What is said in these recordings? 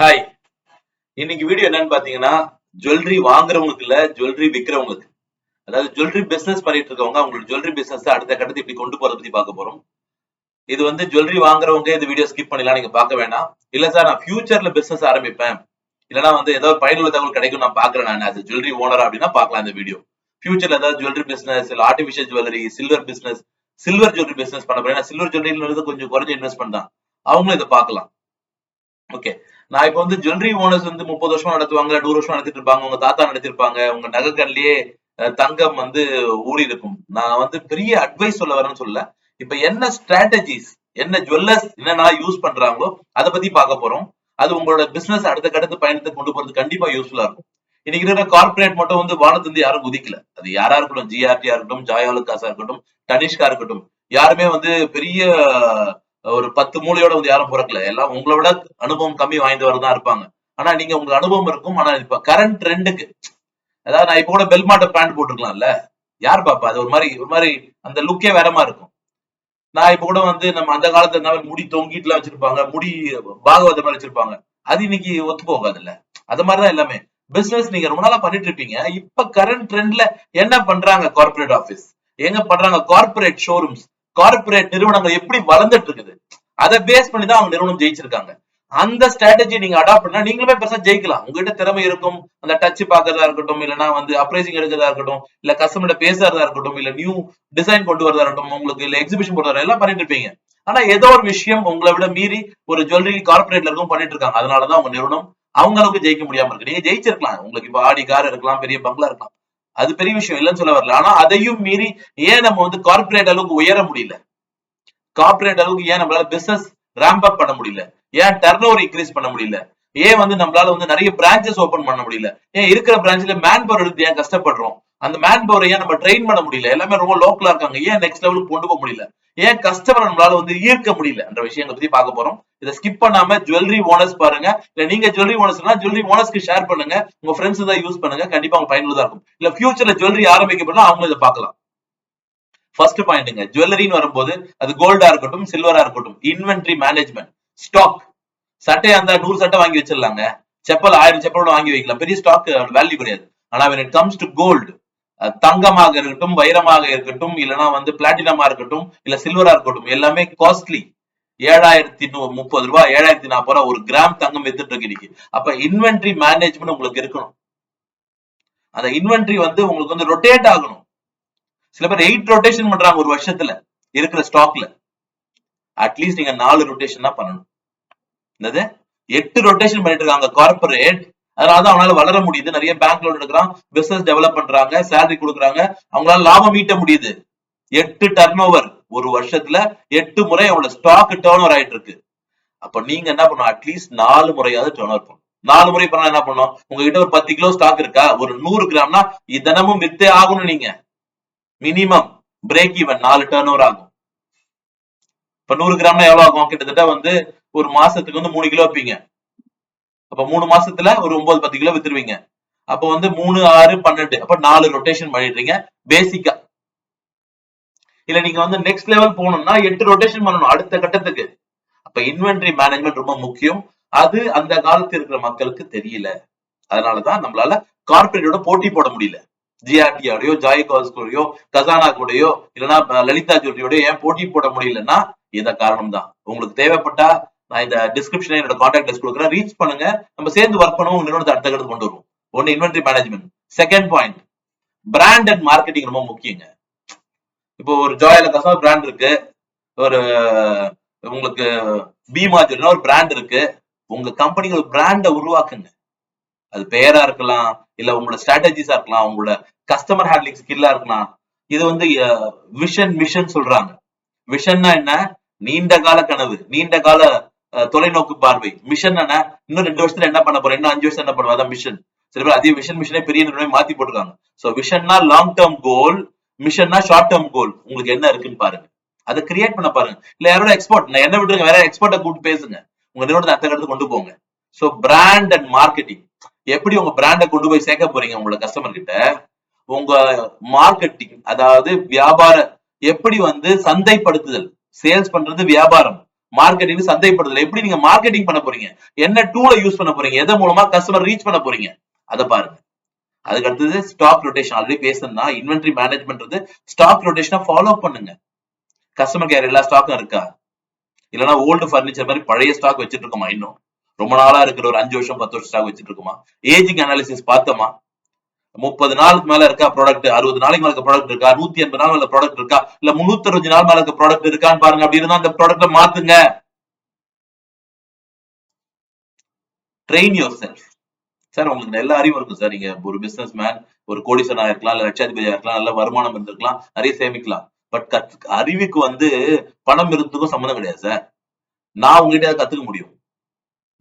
Hi, இன்னைக்கு video என்னன்னு பாத்தீங்கன்னா ஜுவல்லரி வாங்குறவங்களுக்கு இல்ல ஜுவல்லரி விற்கிறவங்களுக்கு, அதாவது ஜுவல்லரி பிசினஸ் பண்ணிட்டு இருக்கவங்க அவங்களோட ஜுவல்லரி பிசினஸ் அடுத்த கட்டத்தை இப்படி கொண்டு போறத பத்தி பார்க்க போறோம். இது வந்து ஜுவல்லரி வாங்குறவங்க இந்த வீடியோ ஸ்கிப் பண்ணலாம், நீங்க பார்க்க வேணாம். இல்ல சார் நான் ஃபியூச்சர்ல பிசினஸ் ஆரம்பிப்பேன், இல்லனா வந்து ஏதாவது பயனுள்ள தகவல் கிடைக்கும் நான் பாக்குறேன் நான் அது ஜுவல்லரி ஓனர் அப்படின்னா பார்க்கலாம் இந்த வீடியோ. ஃபியூச்சர்ல ஏதாவது ஜுவல்லரி பிசினஸ் இல்ல artificial jewellery silver business silver jewellery business பண்ண போறேன். சில்வர் ஜுவல்லரின்றது கொஞ்சம் குறைஞ்ச இன்வெஸ்ட்மெண்ட் தான், அவங்களும் இதை பார்க்கலாம். ஓகே, நான் இப்ப வந்து ஜுவல்லரி ஓனர்ஸ் வந்து 30 வருஷமா நடத்துவாங்க, 100 வருஷமா நடத்திட்டு இருப்பாங்க, உங்க தாத்தா நடத்திருப்பாங்க, உங்க நகைக்கடலையே தங்கம் வந்து ஊறி இருக்கும். நான் வந்து பெரிய அட்வைஸ் சொல்ல வரேன்னு சொல்ல, இப்ப என்ன ஸ்ட்ராட்டஜிஸ், என்ன ஜுவல்லர்ஸ் என்னென்ன யூஸ் பண்றாங்களோ அதை பத்தி பார்க்க போறோம். அது உங்களோட பிசினஸ் அடுத்த கட்டத்து பயணத்தை கொண்டு போறது கண்டிப்பா யூஸ்ஃபுல்லா இருக்கும். இன்னைக்கு இருக்கிற கார்பரேட் மட்டும் வந்து வானத்திலிருந்து யாரும் குதிக்கல. அது யாரா இருக்கட்டும், ஜிஆர்டியா இருக்கட்டும், ஜாயாலுக்காஸா இருக்கட்டும், தனிஷ்கா இருக்கட்டும், யாருமே வந்து பெரிய ஒரு 10 மூளையோட வந்து யாரும் பிறக்கல. எல்லாம் உங்களை விட அனுபவம் கம்மி வாய்ந்தவர் தான் இருப்பாங்க. ஆனா நீங்க உங்க அனுபவம் இருக்கும். ஆனா இப்ப கரண்ட் ட்ரெண்டுக்கு, அதாவது நான் இப்ப கூட பெல்மாட்ட பேண்ட் போட்டுருக்கலாம்ல, யார் பாப்பா? அது ஒரு மாதிரி அந்த லுக்கே வேற மாதிரி இருக்கும். நான் இப்ப கூட வந்து நம்ம அந்த காலத்துல முடி தொங்கிட்டு எல்லாம் வச்சிருப்பாங்க, முடி பாகவத மாதிரி வச்சிருப்பாங்க, அது இன்னைக்கு ஒத்து போகாதுல்ல. அது மாதிரிதான் எல்லாமே. பிசினஸ் நீங்க ரொம்ப நாளா பண்ணிட்டு இருப்பீங்க, இப்ப கரண்ட் ட்ரெண்ட்ல என்ன பண்றாங்க? கார்பரேட் ஆபீஸ் எங்க பண்றாங்க? கார்பரேட் ஷோரூம்ஸ், கார்பரேட் நிறுவனங்கள் எப்படி வளர்ந்துட்டு இருக்குது, அதை பேஸ் பண்ணி தான் அவங்க நிறுவனம் ஜெயிச்சிருக்காங்க. அந்த ஸ்ட்ராட்டஜி நீங்க அடாப்ட் பண்ணா நீங்களுமே பெருசா ஜெயிக்கலாம். உங்ககிட்ட திறமை இருக்கும், அந்த டச் பாக்குறதா இருக்கட்டும், இல்லைன்னா வந்து அப்ரைசிங் எடுக்கிறதா இருக்கட்டும், இல்ல கஸ்டமர்கிட்ட பேசுறதா இருக்கட்டும், இல்ல நியூ டிசைன் கொண்டு வரதா இருக்கட்டும், உங்களுக்கு இல்ல எக்ஸிபிஷன் போடுறதா எல்லாம் பண்ணிட்டு இருப்பீங்க. ஆனா ஏதோ ஒரு விஷயம் உங்களை விட மீறி ஒரு ஜுவல்லரி கார்பரேட்ல இருக்கும் பண்ணிட்டு இருக்காங்க. அதனாலதான் உங்க நிறுவனம் அவங்க அளவுக்கு ஜெயிக்க முடியாம இருக்கு. நீங்க ஜெயிச்சிருக்கலாம், உங்களுக்கு இப்ப ஆடி கார் இருக்கலாம், பெரிய பங்களா இருக்கலாம், அது பெரிய விஷயம் இல்லைன்னு சொல்ல வரல. ஆனா அதையும் மீறி ஏன் நம்ம வந்து கார்பரேட் அளவுக்கு உயர முடியல? கார்பரேட் அளவுக்கு ஏன் நம்மளால பிசினஸ் ரேம்ப் அப் பண்ண முடியல? ஏன் டர்ன் ஓவர் இன்க்ரீஸ் பண்ண முடியல? ஏன் வந்து நம்மளால வந்து நிறைய பிரான்சஸ் ஓபன் பண்ண முடியல? ஏன் இருக்கிற பிரான்ச்ல மேன் பவர் எடுத்து ஏன் கஷ்டப்படுறோம்? அந்த மேன் பவர் ஏன் நம்ம ட்ரெயின் பண்ண முடியல? எல்லாமே ரொம்ப லோக்கலா இருக்காங்க, ஏன் நெக்ஸ்ட் லெவலுக்கு கொண்டு போக முடியல? ஏன் கஸ்டமர் நம்மளால வந்து ஈர்க்க முடியல என்ற விஷயங்களை பத்தி பார்க்க போறோம். இதை ஸ்கிப் பண்ணாம ஜுவல்லரி ஓனர்ஸ் பாருங்க. இல்ல நீங்க ஜுவல்லரி ஓனர்ஸ்னா ஜுவல்லரி ஓனர்ஸ்க்கு ஷேர் பண்ணுங்க, உங்க ஃப்ரெண்ட்ஸ் தான் யூஸ் பண்ணுங்க, கண்டிப்பா அவங்க பயனுள்ளதா இருக்கும். இல்ல ஃபியூச்சர்ல ஜுவல்லரி ஆரம்பிக்க போனா அவங்களும் இதை பார்க்கலாம். ஃபர்ஸ்ட் பாயிண்ட்ங்க, ஜுவல்லரின்னு வரும்போது அது கோல்டா இருக்கட்டும் சில்வரா இருக்கட்டும், இன்வென்டரி மேனேஜ்மெண்ட், ஸ்டாக். சட்டையா இருந்தா 100 சட்டை வாங்கி வச்சிடலாங்க, செப்பல் 1000 செப்பலோட வாங்கி வைக்கலாம், பெரிய ஸ்டாக் வேல்யூ கிடையாது. ஆனா when it comes to gold, தங்கமாக இருக்கட்டும், வைரமாக இருக்கட்டும், இல்லைன்னா வந்து பிளாட்டினமா இருக்கட்டும், இல்ல சில்வரா இருக்கட்டும், எல்லாமே காஸ்ட்லி. 7030 ரூபாய், 7040 ரூபாய் ஒரு கிராம் தங்கம் வித்துட்டு இருக்கு இன்னைக்கு. அப்ப இன்வென்டரி மேனேஜ்மெண்ட் உங்களுக்கு இருக்கணும். அந்த இன்வென்டரி வந்து உங்களுக்கு வந்து ரொட்டேட் ஆகணும். சில பேர் 8 ரொட்டேஷன் பண்றாங்க ஒரு வருஷத்துல இருக்கிற ஸ்டாக்ல. அட்லீஸ்ட் நீங்க 4 ரொட்டேஷன் தான் பண்ணணும். என்னது 8 ரொட்டேஷன் பண்ணிட்டு இருக்காங்க கார்பரேட். அதனாலதான் அவனால வளர முடியுது. நிறைய பேங்க் லோன் எடுக்கிறான், பிசினஸ் டெவலப் பண்றாங்க, சேலரி கொடுக்குறாங்க, அவங்களால லாபம் ஈட்ட முடியுது. 8 டர்ன் ஓவர் ஒரு வருஷத்துல 8 முறை அவங்களோட ஸ்டாக் டர்ன் ஓவர் ஆயிட்டு இருக்கு. அப்ப நீங்க என்ன பண்ணணும்? அட்லீஸ்ட் 4 முறையாவது டர்ன் ஓவர் பண்ணணும். 4 முறை பண்ணா என்ன பண்ணும்? உங்ககிட்ட ஒரு 10 கிலோ ஸ்டாக் இருக்கா, ஒரு 100 கிராம்னா தினமும் வித்தே ஆகணும். நீங்க minimum break even 4 turn over ஆகும். இப்ப 100 கிராம்னா எவ்வளவு ஆகும்? கிட்டத்தட்ட வந்து ஒரு மாசத்துக்கு வந்து 3 கிலோ வைப்பீங்க. அப்ப 3 மாசத்துல ஒரு 9-10 கிலோ வித்துருவீங்க. அப்ப வந்து 3, 6, 12, அப்ப 4 ரொட்டேஷன் பண்ணிடுறீங்க பேசிக்கா. இல்ல நீங்க வந்து நெக்ஸ்ட் லெவல் போகணும்னா 8 ரொட்டேஷன் பண்ணணும் அடுத்த கட்டத்துக்கு. அப்ப இன்வென்டரி மேனேஜ்மெண்ட் ரொம்ப முக்கியம். அது அந்த காலத்துல இருக்கிற மக்களுக்கு தெரியல. அதனாலதான் நம்மளால கார்பரேட்டோட போட்டி போட முடியல. ஜிஆர்டியோடயோ, ஜாய்காஸ் கூடயோ, கசானா கூடயோ, இல்லைன்னா லலிதா ஜுவல்லரியோடய ஏன் போட்டி போட முடியலன்னா இந்த காரணம் தான். உங்களுக்கு தேவைப்பட்டா நான் இந்த டிஸ்கிரிப்ஷன்ல என்னோட கான்டாக்ட் லிஸ்ட் கொடுக்குறேன், ரீச் பண்ணுங்க. நம்ம சேர்ந்து ஒர்க் பண்ணுவோம், நிறுவனத்தை அடுத்த கட்டத்துக்கு கொண்டு வருவோம். ஒன்னு inventory management. Second point, brand and marketing ரொம்ப முக்கியங்க. இப்போ ஒரு ஜாயாலுக்காஸ் பிராண்ட் இருக்கு, ஒரு உங்களுக்கு பீமா ஜுவல்லரி ஒரு பிராண்ட் இருக்கு. உங்க கம்பெனிக்கு ஒரு பிராண்டை உருவாக்குங்க. அது பெயரா இருக்கலாம், இல்ல உங்களோட ஸ்ட்ராட்டஜிஸா இருக்கலாம், உங்களோட கஸ்டமர் ஹேண்ட்லிங் ஸ்கில்லா இருக்கலாம். இது வந்து விஷன் மிஷன் சொல்றாங்க. விஷன்னா என்ன? நீண்ட கால கனவு, நீண்ட கால தொலைநோக்கு பார்வை. மிஷன் என்ன? இன்னும் 2 வருஷத்துல என்ன பண்ண போறேன், இன்னும் 5 வருஷம் என்ன பண்ணுவோம், அதான் மிஷன். சில பேர் அதே மிஷனே பெரிய நிறுவனம் மாத்தி போட்டுருக்காங்க. சோ விஷன்னா லாங் டேர்ம் கோல், மிஷன்னா ஷார்ட் டேர்ம் கோல். உங்களுக்கு என்ன இருக்குன்னு பாருங்க, அதை கிரியேட் பண்ண பாருங்க. இல்ல யாரோட எக்ஸ்போர்ட், நான் என்ன விட்டுருங்க, வேற எக்ஸ்போர்ட்டை கூப்பிட்டு பேசுங்க, உங்க நிறுவனத்தை அடுத்த கட்டத்துக்கு கொண்டு போங்க. சோ பிராண்ட் அண்ட் மார்க்கெட்டிங், எப்படி உங்க பிராண்டை கொண்டு போய் சேர்க்க போறீங்க உங்களோட கஸ்டமர் கிட்ட? உங்க மார்க்கெட்டிங், அதாவது வியாபார எப்படி வந்து சந்தைப்படுத்துதல், சேல்ஸ் பண்றது வியாபாரம், மார்க்கெட்டிங் சந்தைப்படுத்தல எப்படி நீங்க மார்க்கெட்டிங் பண்ண போறீங்க, என்ன டூலை யூஸ் பண்ண போறீங்க, எதன் மூலமா கஸ்டமர் ரீச் பண்ண போறீங்க, அதை பாருங்க. அதுக்கு அடுத்தது ஸ்டாக் ரொட்டேஷன். ஆல்ரெடி பேசுனா இன்வென்டரி மேனேஜ்மெண்ட் ஸ்டாக் ரொட்டேஷனை ஃபாலோ பண்ணுங்க. கஸ்டமர் கேர் எல்லா ஸ்டாக்கும் இருக்கா, இல்லைன்னா ஓல்டு பர்னிச்சர் மாதிரி பழைய ஸ்டாக் வச்சுட்டு இருக்கோமா, இன்னும் ரொம்ப நாளா இருக்கிற ஒரு 5 வருஷம் 10 வருஷம் ஸ்டாக் வச்சுட்டு இருக்குமா, ஏஜிங் அனாலிசிஸ் பார்த்தோமா, 30 நாளுக்கு மேல இருக்கா ப்ராடக்ட், 60 நாளைக்கு மேல ப்ராடக்ட் இருக்கா, 180 நாள் மேல ப்ராடக்ட் இருக்கா, இல்ல 365 நாள் மேல இருக்க ப்ராடக்ட் இருக்கான்னு பாருங்க. அப்படி இருந்தா அந்த ப்ராடக்ட மாத்துங்க. Train your self. சார் உங்களுக்கு எல்லா அறிவும் இருக்கும் சார், நீங்க ஒரு பிசினஸ் மேன், ஒரு கோடீஸ்வரனா இருக்கலாம், இல்ல லட்சாதிபதியா இருக்கலாம், நல்ல வருமானம் இருந்திருக்கலாம், நிறைய சேமிக்கலாம். பட் அறிவுக்கு பணம் இருந்ததுக்கும் சம்மந்தம் கிடையாது சார். நான் உங்ககிட்ட கத்துக்க முடியும்,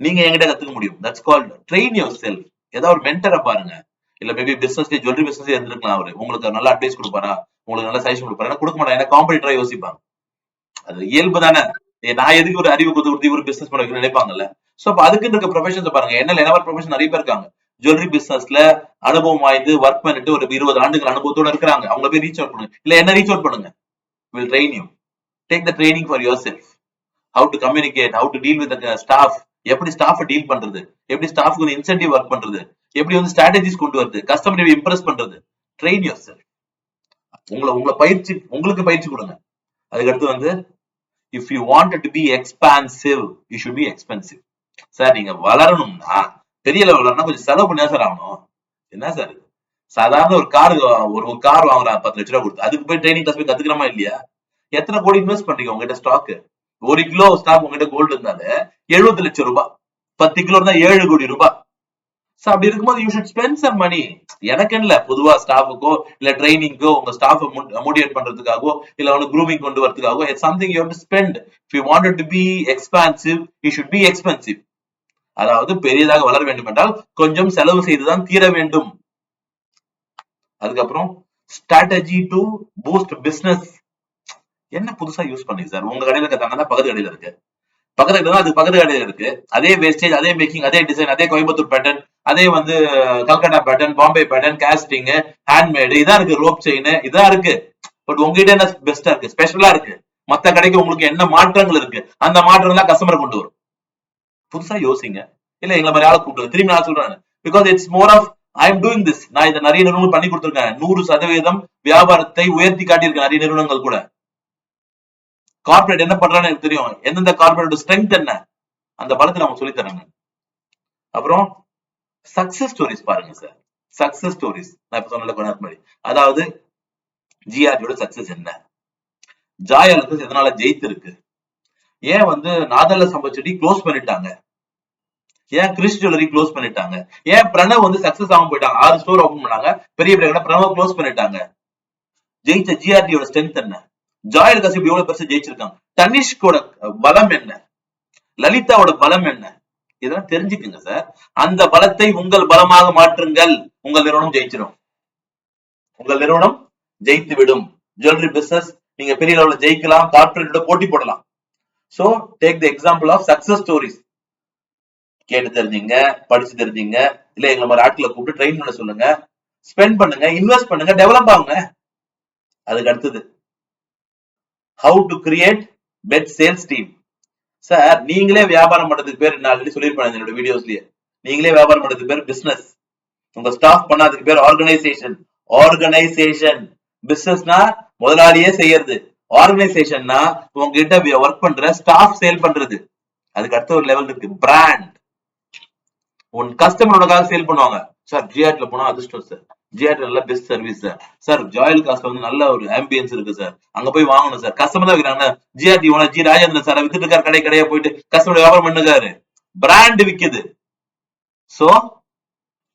நீங்க என்கிட்ட கத்துக்க முடியும். That's called train your self. ஏதாவது ஒரு மென்டரை பாருங்க, இல்ல மேபி பிசினஸ் ஜுவல்லரி பிசினஸ் இருந்திருக்கலாம், அவரு உங்களுக்கு நல்ல அட்வைஸ் கொடுப்பாரா, உங்களுக்கு நல்ல சஜஷன் கொடுப்பாரு, கொடுக்க மாட்டாங்க, ஏன்னா காம்படிட்டரா யோசிப்பாங்க. அது இயல்பு தானே. நான் எதுக்கு ஒரு அறிவு கொடுத்து இவரு பிசினஸ் பண்ண வைக்கணும்னு நினைப்பாங்கல்ல. சோ அப்ப அதுக்கு இருக்க ப்ரொஃபஷன்ஸ் பாருங்க, என்ன ப்ரொஃபஷன் நிறைய பேர் இருக்காங்க. ஜுவல்லரி பிசினஸ்ல அனுபவம் வாய்ந்து ஒர்க் பண்ணிட்டு ஒரு 20 ஆண்டுகள் அனுபவத்தோட இருக்கிறாங்க. அவங்க போய் ரீச் அவுட் பண்ணுங்க, இல்ல என்ன ரீச் அவுட் பண்ணுங்க. Will train you. Take the training for your self. How to communicate, how to deal with staff, எப்படி ஸ்டாஃப் டீல் பண்றது, எப்படி ஸ்டாஃப்க்கு இன்சென்டிவ் ஒர்க் பண்றது, எப்படி ஸ்ட்ராட்டஜிஸ் கொண்டு வருது, கஸ்டமரை இம்ப்ரெஸ் பண்றது. Train yourself. உங்களை பயிற்சி, உங்களுக்கு பயிற்சி கொடுங்க. அதுக்கடுத்து if you wanted to be expansive, you should be expensive. Sir நீங்க வளரணும்னா, பெரிய லெவல் வளரணும்னா கொஞ்சம் செலவு பண்ணி சார் ஆகணும். என்ன சார் சாதாரண ஒரு கார் வாங்குறா 10 லட்ச ரூபா கொடுத்து, அதுக்கு போய் ட்ரைனிங் கிளாஸ் போய் கத்துக்கிறோமா இல்லையா? எத்தனை கோடி இன்வெஸ்ட் பண்றீங்க உங்ககிட்ட ஸ்டாக்? 1 கிலோ ஸ்டாக் உங்ககிட்ட கோல்டு இருந்தாலே 70 லட்சம் ரூபாய், 10 கிலோ இருந்தா 7 கோடி ரூபாய். அப்படி இருக்கும்போது you should spend some money. எனக்கு இல்ல, பொதுவா ஸ்டாஃபுக்கோ இல்ல ட்ரைனிங்கோ, உங்க ஸ்டாஃப் மோட்டிவேட் பண்றதுக்காகவோ இல்ல க்ரூமிங் கொண்டு வரதுக்காகவோ, it's something you have to spend. If you wanted to be expansive, you should be expensive. அதாவது பெரியதாக வளர வேண்டும் என்றால் கொஞ்சம் செலவு செய்துதான் தீர வேண்டும். அதுக்கப்புறம் ஸ்ட்ராட்டஜி டு பூஸ்ட் பிசினஸ். என்ன புதுசா யூஸ் பண்ணீங்க சார்? உங்க கடையில இருக்காங்க, பக்கத்து கடையில இருக்கு, பக்கத்து கடையில இருக்கு, அதே வேஸ்டேஜ், அதே மேக்கிங், அதே டிசைன், அதே கோயம்புத்தூர் பேட்டர்ன், அதே Calcutta pattern, Bombay pattern, casting, handmade, இதான் இருக்கு, ரோப் செயின் இதான் இருக்கு. பட் உங்ககிட்ட என்ன பெஸ்டா இருக்கு, ஸ்பெஷலா இருக்கு? மத்த கடைக்கு உங்களுக்கு என்ன மாற்றங்கள் இருக்கு, அந்த மாற்றங்கள் தான் கஸ்டமர் கொண்டு வரும். புதுசா யோசிங்க. இல்ல எங்களை மாதிரி ஆளை கூப்பிட்டு திரும்பி நான் சொல்றேன், because it's more of I am doing this. நான் இதை நிறைய நிறுவனங்கள் பண்ணி கொடுத்துருக்கேன். 100% வியாபாரத்தை உயர்த்தி காட்டியிருக்கேன் நிறைய நிறுவனங்கள் கூட. கார்பரேட் என்ன பண்றான்னு எனக்கு தெரியும், எந்தெந்த கார்பரேட் ஸ்ட்ரென்த் என்ன, அந்த பலத்தை நம்ம சொல்லி தராங்க. அப்புறம் சக்சஸ் ஸ்டோரிஸ் பாருங்க சார். சக்சஸ் ஸ்டோரிஸ் நான் இப்ப சொன்ன மாதிரி, அதாவது ஜிஆர்டியோட சக்சஸ் என்ன, ஜாய் அலுகாஸ் எதனால ஜெயித்து இருக்கு, ஏன் நாதல்ல சம்பவச்செடி க்ளோஸ் பண்ணிட்டாங்க, ஏன் கிறிஸ் ஜுவல்லரி க்ளோஸ் பண்ணிட்டாங்க, ஏன் பிரணவ் சக்சஸ் ஆகாம போயிட்டாங்க, 6 ஸ்டோர் ஓபன் பண்ணாங்க, பெரிய பெரிய கடை, பிரணவ் க்ளோஸ் பண்ணிட்டாங்க. ஜெயிச்ச ஜிஆர்டியோட ஸ்ட்ரென்த் என்ன, ஜாய் அலுகாஸ் இப்படி எவ்வளவு பெருசா ஜெயிச்சிருக்காங்க, தனிஷ்கோட பலம் என்ன, லலிதாவோட பலம் என்ன, இதெல்லாம் தெரிஞ்சுக்குங்க சார். அந்த பலத்தை உங்கள் பலமாக மாற்றுங்கள், உங்கள் நிறுவனம் ஜெயிச்சிடும். உங்கள் நிறுவனம் ஜெயித்து விடும். ஜுவல்லரி பிசினஸ் நீங்க பெரிய லெவலில் ஜெயிக்கலாம், கார்பரேட்டோட போட்டி போடலாம். So take the example of success stories. கேட்டு தெரிஞ்சுங்க, படிச்சு தெரிஞ்சுங்க, இல்ல எங்களை மாதிரி ஆட்களை கூப்பிட்டு ட்ரெயின் பண்ண சொல்லுங்க, ஸ்பெண்ட் பண்ணுங்க, இன்வெஸ்ட் பண்ணுங்க, டெவலப் ஆகுங்க. அதுக்கு அடுத்தது how to create best sales team. Sir நீங்களே வியாபாரம் பண்றதுக்கு பேர், நான் ஆல்ரெடி சொல்லிருப்பேன் என்னோட வீடியோஸ்லயே, நீங்களே வியாபாரம் பண்றதுக்கு பேர் பிசினஸ். உங்க ஸ்டாஃப் பண்ணாதுக்கு பேர் ஆர்கனைசேஷன். ஆர்கனைசேஷன் பிசினஸ்னா முதலாளியே செய்யறது, ஆர்கனைசேஷன்னா உங்ககிட்ட ஒர்க் பண்ற ஸ்டாஃப் சேல் பண்றது. அதுக்கு அடுத்த ஒரு லெவல் இருக்கு, பிராண்ட். உன் கஸ்டமரோட சேல் பண்ணுவாங்க. சார் ஜிஆர்டில போனா அதிர்ஷ்டம் சார், ஜிஆர்டி நல்ல பெஸ்ட் சர்வீஸ் சார், சார் ஜாயல் காஸ்ட்ல நல்ல ஒரு ஆம்பியன்ஸ் இருக்கு சார், அங்க போய் வாங்கணும் சார். கஸ்டமர் தான் வைக்கிறாங்க, GRT owner G Rajendran sir வித்துட்டு இருக்காரு, கடையா போயிட்டு கஸ்டமர் வியாபாரம் பண்ணுறாரு, பிராண்ட் விக்குது. சோ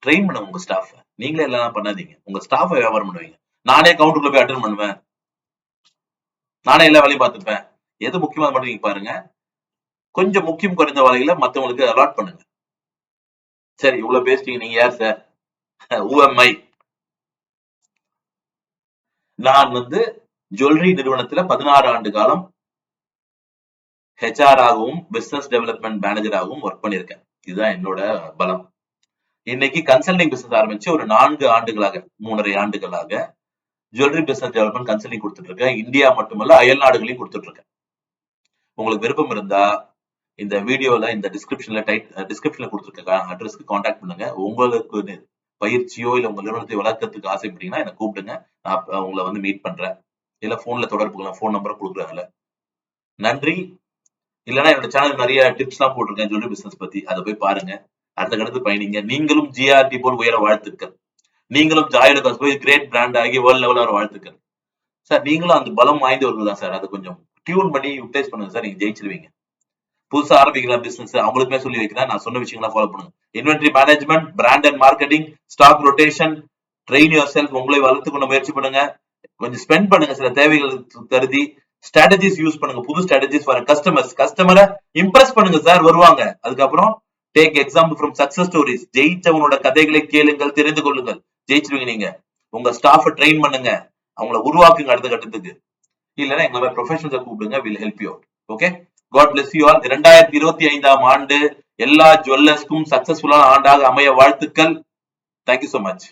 ட்ரெயின் பண்ணுங்க உங்க ஸ்டாஃப். நீங்களே எல்லாம் பண்ணாதீங்க, உங்க ஸ்டாஃப் வியாபாரம் பண்ணுவீங்க. நானே கவுண்டர்ல போய் அட்டென்ட் பண்ணுவேன், நானே எல்லா வேலையும் பார்த்துப்பேன். எது முக்கியமா மட்டும் நீங்க பாருங்க, கொஞ்சம் முக்கியம் குறைந்த வேலைகளை மத்தவங்களுக்கு அலாட் பண்ணுங்க. சரி இவ்வளவு பேசிட்டீங்க, நீங்க யார் சார்? UMI. நான் ஜுவல்லரி நிறுவனத்துல 16 ஆண்டு காலம் HR ஆகவும் பிசினஸ் டெவலப்மெண்ட் மேனேஜராகவும் ஒர்க் பண்ணிருக்கேன். இதுதான் என்னோட பலம். இன்னைக்கு கன்சல்டிங் பிசினஸ் ஆரம்பிச்சு ஒரு 4 ஆண்டுகளாக, 3.5 ஆண்டுகளாக ஜுவல்லரி பிசினஸ் டெவலப்மெண்ட் கன்சல்டிங் கொடுத்துட்டு இருக்கேன். இந்தியா மட்டுமல்ல, அயல் நாடுகளையும் கொடுத்துட்டு இருக்கேன். உங்களுக்கு விருப்பம் இருந்தா இந்த வீடியோல இந்த டிஸ்கிரிப்ஷன்ல கொடுத்துருக்க அட்ரஸ்க்கு காண்டாக்ட் பண்ணுங்க. உங்களுக்கு பயிற்சியோ இல்ல உங்க நிறுவனத்தை வளர்க்கறதுக்கு ஆசைப்பட்டீங்கன்னா என்ன கூப்பிடுங்க. நான் உங்களை வந்து மீட் பண்றேன். இல்ல போன்ல தொடர்பு கொள்ளலாம். போன் நம்பர் கொடுக்குறாங்கல்ல. நன்றி. இல்லைன்னா என்னோட சேனல் நிறைய டிப்ஸ் எல்லாம் போட்டிருக்கேன் ஜுவல்லரி பிசினஸ் பத்தி. அதை போய் பாருங்க. அடுத்த கடத்து பயணிங்க. நீங்களும் ஜிஆர்டி போல் உயர வாழ்த்துக்கள். நீங்களும் ஜாயலுக்காஸ் போய் கிரேட் பிராண்ட் ஆகி வேர்ல்ட் லெவல் வர வாழ்த்துக்கள். சார் நீங்களும் அந்த பலம் வாய்ந்தவர்கள் தான் சார். அதை கொஞ்சம் டியூன் பண்ணி யூட்டிலைஸ் பண்ணுங்க சார். நீங்க ஜெயிச்சிருவீங்க. புதுசா ஆரம்பிக்கலாம் பிசினஸ், அவங்களுக்குமே சொல்லி வைக்கிறேன். நான் சொன்ன விஷயங்களா ஃபாலோ பண்ணுங்க. Inventory management, brand and marketing, stock rotation, train yourself, உங்களை வளர்த்து கொண்டு முயற்சி பண்ணுங்க. கொஞ்சம் ஸ்பெண்ட் பண்ணுங்க சில தேவைகள் கருதி. ஸ்ட்ராட்டஜிஸ் யூஸ் பண்ணுங்க, புது ஸ்ட்ராட்டஜிஸ் ஃபார் கஸ்டமரை இம்ப்ரெஸ் பண்ணுங்க சார், வருவாங்க. அதுக்கப்புறம் take example from success stories. ஜெயிச்சவனோட கதைகளை கேளுங்கள், தெரிந்து கொள்ளுங்கள். ஜெயிச்சிருவீங்க நீங்க. உங்க ஸ்டாஃபை ட்ரெயின் பண்ணுங்க, அவங்கள உருவாக்குங்க அடுத்த கட்டத்துக்கு. இல்லைன்னா எங்களை ப்ரொஃபஷனல்ஸை கூப்பிடுங்க, will help you out. Okay, God bless you all. 2025 ஆண்டு எல்லா ஜுவல்லர்ஸ்க்கும் சக்சஸ்ஃபுல்லான ஆண்டாக அமைய வாழ்த்துக்கள். Thank you so much.